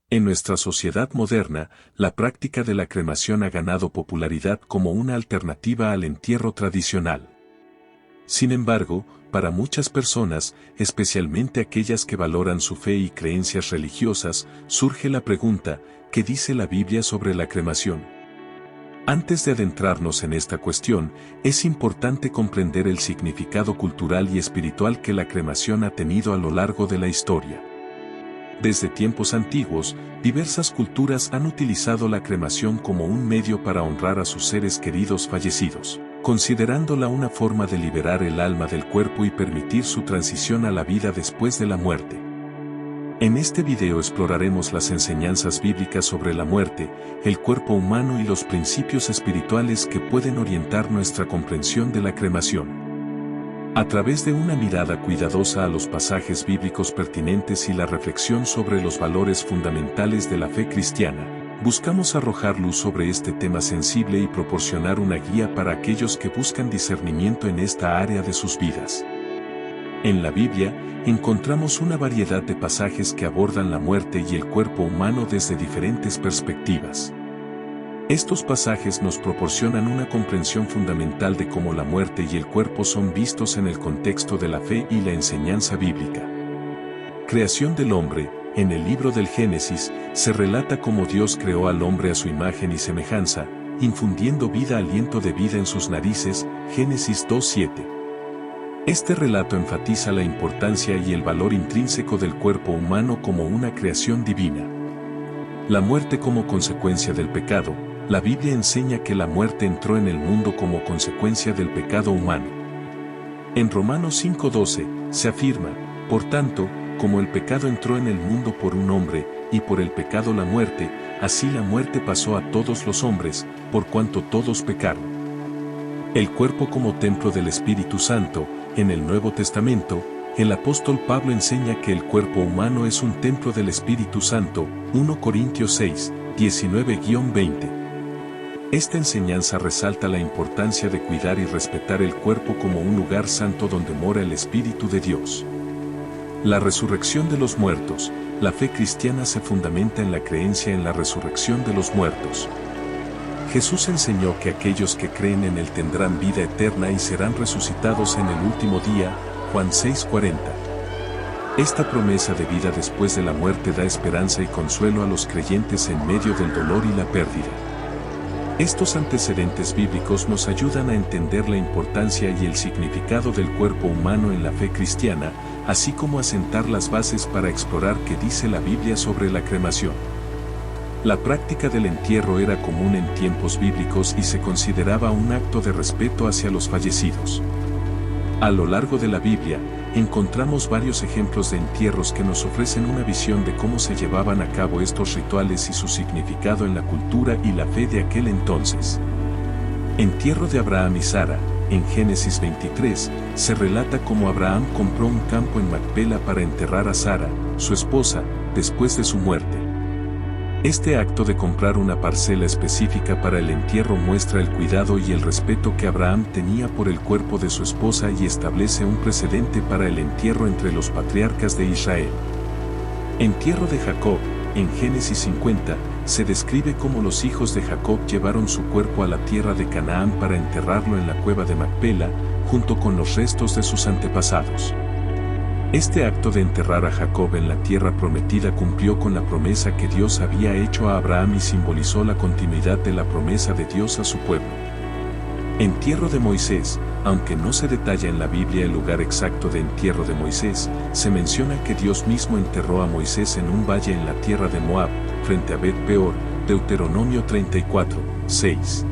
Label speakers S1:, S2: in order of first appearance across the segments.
S1: En nuestra sociedad moderna, la práctica de la cremación ha ganado popularidad como una alternativa al entierro tradicional. Sin embargo, para muchas personas, especialmente aquellas que valoran su fe y creencias religiosas, surge la pregunta, ¿qué dice la Biblia sobre la cremación? Antes de adentrarnos en esta cuestión, es importante comprender el significado cultural y espiritual que la cremación ha tenido a lo largo de la historia. Desde tiempos antiguos, diversas culturas han utilizado la cremación como un medio para honrar a sus seres queridos fallecidos, considerándola una forma de liberar el alma del cuerpo y permitir su transición a la vida después de la muerte. En este video exploraremos las enseñanzas bíblicas sobre la muerte, el cuerpo humano y los principios espirituales que pueden orientar nuestra comprensión de la cremación. A través de una mirada cuidadosa a los pasajes bíblicos pertinentes y la reflexión sobre los valores fundamentales de la fe cristiana, buscamos arrojar luz sobre este tema sensible y proporcionar una guía para aquellos que buscan discernimiento en esta área de sus vidas. En la Biblia, encontramos una variedad de pasajes que abordan la muerte y el cuerpo humano desde diferentes perspectivas. Estos pasajes nos proporcionan una comprensión fundamental de cómo la muerte y el cuerpo son vistos en el contexto de la fe y la enseñanza bíblica. Creación del hombre. En el libro del Génesis, se relata cómo Dios creó al hombre a su imagen y semejanza, infundiendo aliento de vida en sus narices, Génesis 2:7. Este relato enfatiza la importancia y el valor intrínseco del cuerpo humano como una creación divina. La muerte como consecuencia del pecado. La Biblia enseña que la muerte entró en el mundo como consecuencia del pecado humano. En Romanos 5:12, se afirma, por tanto, como el pecado entró en el mundo por un hombre, y por el pecado la muerte, así la muerte pasó a todos los hombres, por cuanto todos pecaron. El cuerpo como templo del Espíritu Santo. En el Nuevo Testamento, el apóstol Pablo enseña que el cuerpo humano es un templo del Espíritu Santo, 1 Corintios 6, 19-20. Esta enseñanza resalta la importancia de cuidar y respetar el cuerpo como un lugar santo donde mora el Espíritu de Dios. La resurrección de los muertos. La fe cristiana se fundamenta en la creencia en la resurrección de los muertos. Jesús enseñó que aquellos que creen en Él tendrán vida eterna y serán resucitados en el último día, Juan 6:40. Esta promesa de vida después de la muerte da esperanza y consuelo a los creyentes en medio del dolor y la pérdida. Estos antecedentes bíblicos nos ayudan a entender la importancia y el significado del cuerpo humano en la fe cristiana, así como a sentar las bases para explorar qué dice la Biblia sobre la cremación. La práctica del entierro era común en tiempos bíblicos y se consideraba un acto de respeto hacia los fallecidos. A lo largo de la Biblia, encontramos varios ejemplos de entierros que nos ofrecen una visión de cómo se llevaban a cabo estos rituales y su significado en la cultura y la fe de aquel entonces. Entierro de Abraham y Sara. En Génesis 23, se relata cómo Abraham compró un campo en Macpela para enterrar a Sara, su esposa, después de su muerte. Este acto de comprar una parcela específica para el entierro muestra el cuidado y el respeto que Abraham tenía por el cuerpo de su esposa y establece un precedente para el entierro entre los patriarcas de Israel. Entierro de Jacob. En Génesis 50, se describe cómo los hijos de Jacob llevaron su cuerpo a la tierra de Canaán para enterrarlo en la cueva de Macpela, junto con los restos de sus antepasados. Este acto de enterrar a Jacob en la tierra prometida cumplió con la promesa que Dios había hecho a Abraham y simbolizó la continuidad de la promesa de Dios a su pueblo. Entierro de Moisés. Aunque no se detalla en la Biblia el lugar exacto de entierro de Moisés, se menciona que Dios mismo enterró a Moisés en un valle en la tierra de Moab, frente a Bet Peor, Deuteronomio 34, 6.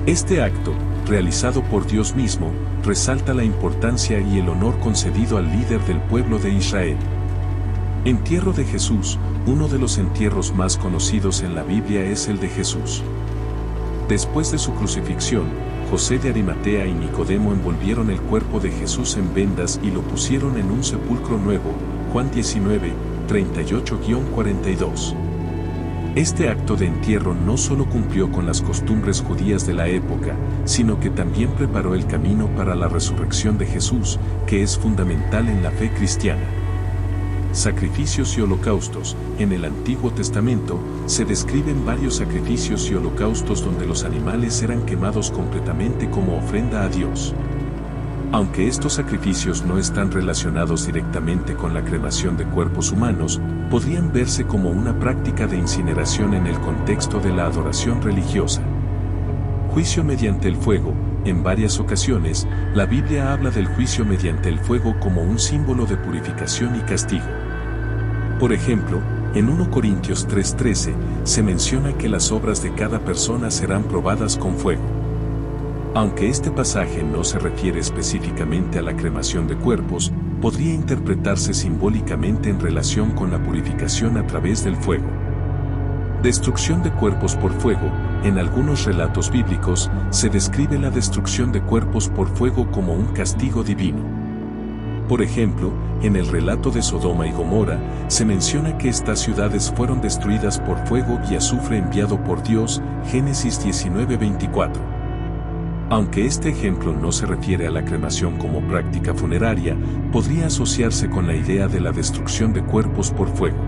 S1: Este acto, realizado por Dios mismo, resalta la importancia y el honor concedido al líder del pueblo de Israel. Entierro de Jesús. Uno de los entierros más conocidos en la Biblia es el de Jesús. Después de su crucifixión, José de Arimatea y Nicodemo envolvieron el cuerpo de Jesús en vendas y lo pusieron en un sepulcro nuevo, Juan 19, 38-42. Este acto de entierro no solo cumplió con las costumbres judías de la época, sino que también preparó el camino para la resurrección de Jesús, que es fundamental en la fe cristiana. sacrificios y holocaustos. En el Antiguo Testamento, se describen varios sacrificios y holocaustos donde los animales eran quemados completamente como ofrenda a Dios. Aunque estos sacrificios no están relacionados directamente con la cremación de cuerpos humanos, podrían verse como una práctica de incineración en el contexto de la adoración religiosa. Juicio mediante el fuego. En varias ocasiones, la Biblia habla del juicio mediante el fuego como un símbolo de purificación y castigo. Por ejemplo, en 1 Corintios 3:13, se menciona que las obras de cada persona serán probadas con fuego. Aunque este pasaje no se refiere específicamente a la cremación de cuerpos, podría interpretarse simbólicamente en relación con la purificación a través del fuego. Destrucción de cuerpos por fuego. En algunos relatos bíblicos, se describe la destrucción de cuerpos por fuego como un castigo divino. Por ejemplo, en el relato de Sodoma y Gomorra, se menciona que estas ciudades fueron destruidas por fuego y azufre enviado por Dios, Génesis 19:24. Aunque este ejemplo no se refiere a la cremación como práctica funeraria, podría asociarse con la idea de la destrucción de cuerpos por fuego.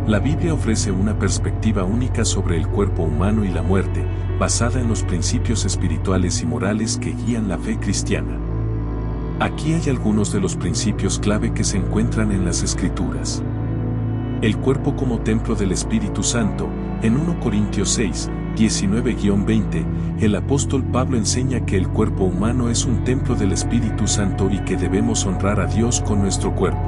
S1: La Biblia ofrece una perspectiva única sobre el cuerpo humano y la muerte, basada en los principios espirituales y morales que guían la fe cristiana. Aquí hay algunos de los principios clave que se encuentran en las Escrituras. El cuerpo como templo del Espíritu Santo. En 1 Corintios 6, 19-20, el apóstol Pablo enseña que el cuerpo humano es un templo del Espíritu Santo y que debemos honrar a Dios con nuestro cuerpo.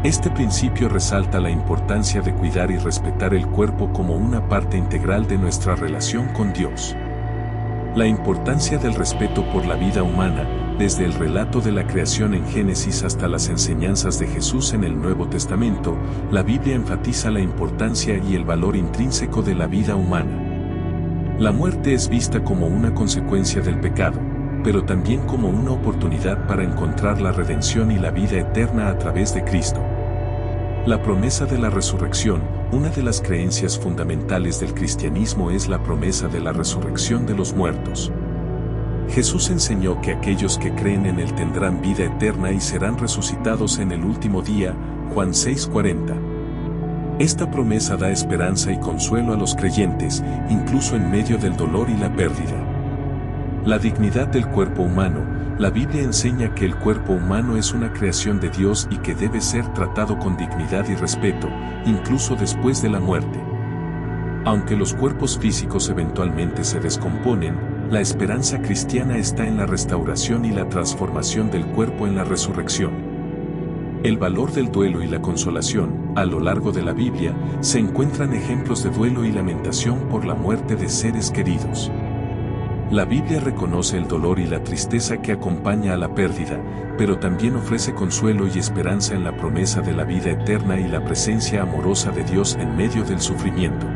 S1: Este principio resalta la importancia de cuidar y respetar el cuerpo como una parte integral de nuestra relación con Dios. La importancia del respeto por la vida humana, desde el relato de la creación en Génesis hasta las enseñanzas de Jesús en el Nuevo Testamento, la Biblia enfatiza la importancia y el valor intrínseco de la vida humana. La muerte es vista como una consecuencia del pecado, pero también como una oportunidad para encontrar la redención y la vida eterna a través de Cristo. La promesa de la resurrección. Una de las creencias fundamentales del cristianismo es la promesa de la resurrección de los muertos. Jesús enseñó que aquellos que creen en Él tendrán vida eterna y serán resucitados en el último día, Juan 6:40. Esta promesa da esperanza y consuelo a los creyentes, incluso en medio del dolor y la pérdida. La dignidad del cuerpo humano. La Biblia enseña que el cuerpo humano es una creación de Dios y que debe ser tratado con dignidad y respeto, incluso después de la muerte. Aunque los cuerpos físicos eventualmente se descomponen, la esperanza cristiana está en la restauración y la transformación del cuerpo en la resurrección. El valor del duelo y la consolación. A lo largo de la Biblia, se encuentran ejemplos de duelo y lamentación por la muerte de seres queridos. La Biblia reconoce el dolor y la tristeza que acompaña a la pérdida, pero también ofrece consuelo y esperanza en la promesa de la vida eterna y la presencia amorosa de Dios en medio del sufrimiento.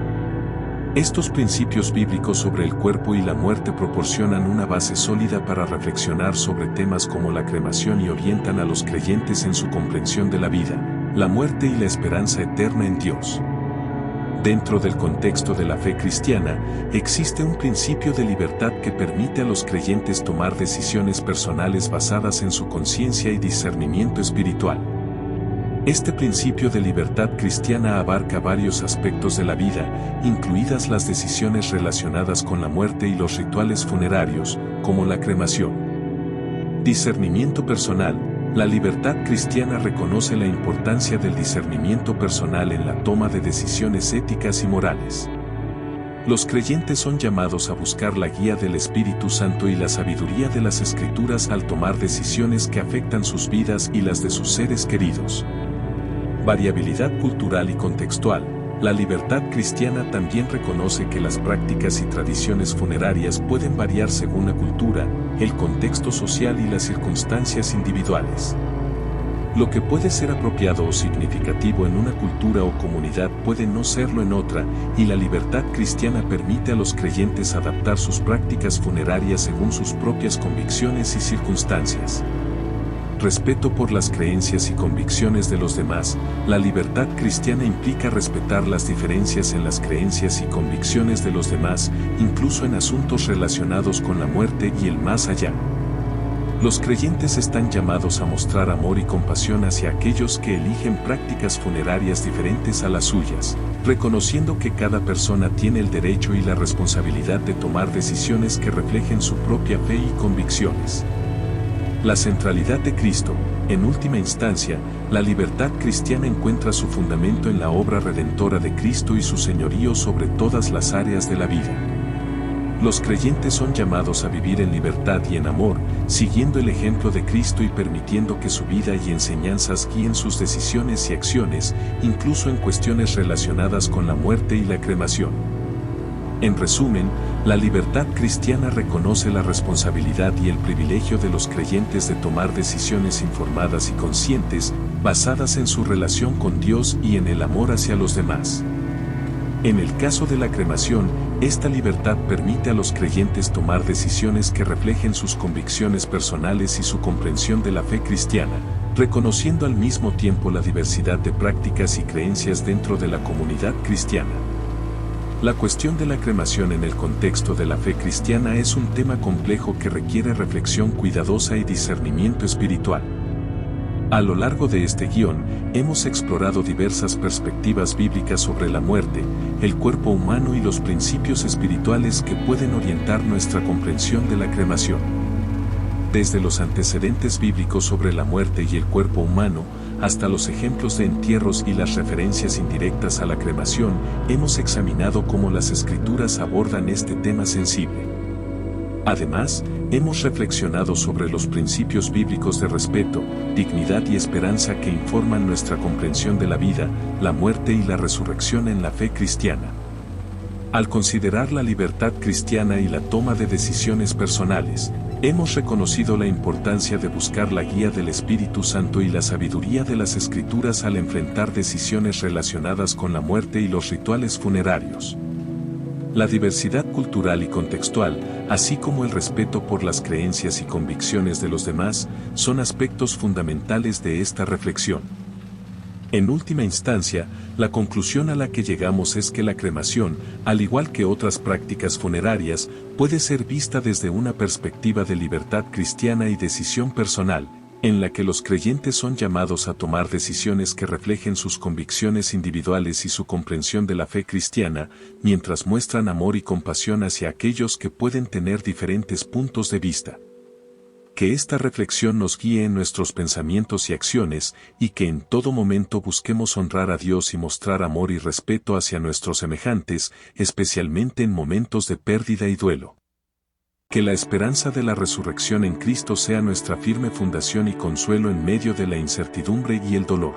S1: Estos principios bíblicos sobre el cuerpo y la muerte proporcionan una base sólida para reflexionar sobre temas como la cremación y orientan a los creyentes en su comprensión de la vida, la muerte y la esperanza eterna en Dios. Dentro del contexto de la fe cristiana, existe un principio de libertad que permite a los creyentes tomar decisiones personales basadas en su conciencia y discernimiento espiritual. Este principio de libertad cristiana abarca varios aspectos de la vida, incluidas las decisiones relacionadas con la muerte y los rituales funerarios, como la cremación. Discernimiento personal. La libertad cristiana reconoce la importancia del discernimiento personal en la toma de decisiones éticas y morales. Los creyentes son llamados a buscar la guía del Espíritu Santo y la sabiduría de las Escrituras al tomar decisiones que afectan sus vidas y las de sus seres queridos. Variabilidad cultural y contextual. La libertad cristiana también reconoce que las prácticas y tradiciones funerarias pueden variar según la cultura, el contexto social y las circunstancias individuales. Lo que puede ser apropiado o significativo en una cultura o comunidad puede no serlo en otra, y la libertad cristiana permite a los creyentes adaptar sus prácticas funerarias según sus propias convicciones y circunstancias. Respeto por las creencias y convicciones de los demás. La libertad cristiana implica respetar las diferencias en las creencias y convicciones de los demás, incluso en asuntos relacionados con la muerte y el más allá. Los creyentes están llamados a mostrar amor y compasión hacia aquellos que eligen prácticas funerarias diferentes a las suyas, reconociendo que cada persona tiene el derecho y la responsabilidad de tomar decisiones que reflejen su propia fe y convicciones. La centralidad de Cristo, en última instancia, la libertad cristiana encuentra su fundamento en la obra redentora de Cristo y su señorío sobre todas las áreas de la vida. Los creyentes son llamados a vivir en libertad y en amor, siguiendo el ejemplo de Cristo y permitiendo que su vida y enseñanzas guíen sus decisiones y acciones, incluso en cuestiones relacionadas con la muerte y la cremación. En resumen, la libertad cristiana reconoce la responsabilidad y el privilegio de los creyentes de tomar decisiones informadas y conscientes, basadas en su relación con Dios y en el amor hacia los demás. En el caso de la cremación, esta libertad permite a los creyentes tomar decisiones que reflejen sus convicciones personales y su comprensión de la fe cristiana, reconociendo al mismo tiempo la diversidad de prácticas y creencias dentro de la comunidad cristiana. La cuestión de la cremación en el contexto de la fe cristiana es un tema complejo que requiere reflexión cuidadosa y discernimiento espiritual. A lo largo de este guión, hemos explorado diversas perspectivas bíblicas sobre la muerte, el cuerpo humano y los principios espirituales que pueden orientar nuestra comprensión de la cremación. Desde los antecedentes bíblicos sobre la muerte y el cuerpo humano, hasta los ejemplos de entierros y las referencias indirectas a la cremación, hemos examinado cómo las Escrituras abordan este tema sensible. Además, hemos reflexionado sobre los principios bíblicos de respeto, dignidad y esperanza que informan nuestra comprensión de la vida, la muerte y la resurrección en la fe cristiana. Al considerar la libertad cristiana y la toma de decisiones personales, hemos reconocido la importancia de buscar la guía del Espíritu Santo y la sabiduría de las Escrituras al enfrentar decisiones relacionadas con la muerte y los rituales funerarios. La diversidad cultural y contextual, así como el respeto por las creencias y convicciones de los demás, son aspectos fundamentales de esta reflexión. En última instancia, la conclusión a la que llegamos es que la cremación, al igual que otras prácticas funerarias, puede ser vista desde una perspectiva de libertad cristiana y decisión personal, en la que los creyentes son llamados a tomar decisiones que reflejen sus convicciones individuales y su comprensión de la fe cristiana, mientras muestran amor y compasión hacia aquellos que pueden tener diferentes puntos de vista. Que esta reflexión nos guíe en nuestros pensamientos y acciones, y que en todo momento busquemos honrar a Dios y mostrar amor y respeto hacia nuestros semejantes, especialmente en momentos de pérdida y duelo. Que la esperanza de la resurrección en Cristo sea nuestra firme fundación y consuelo en medio de la incertidumbre y el dolor.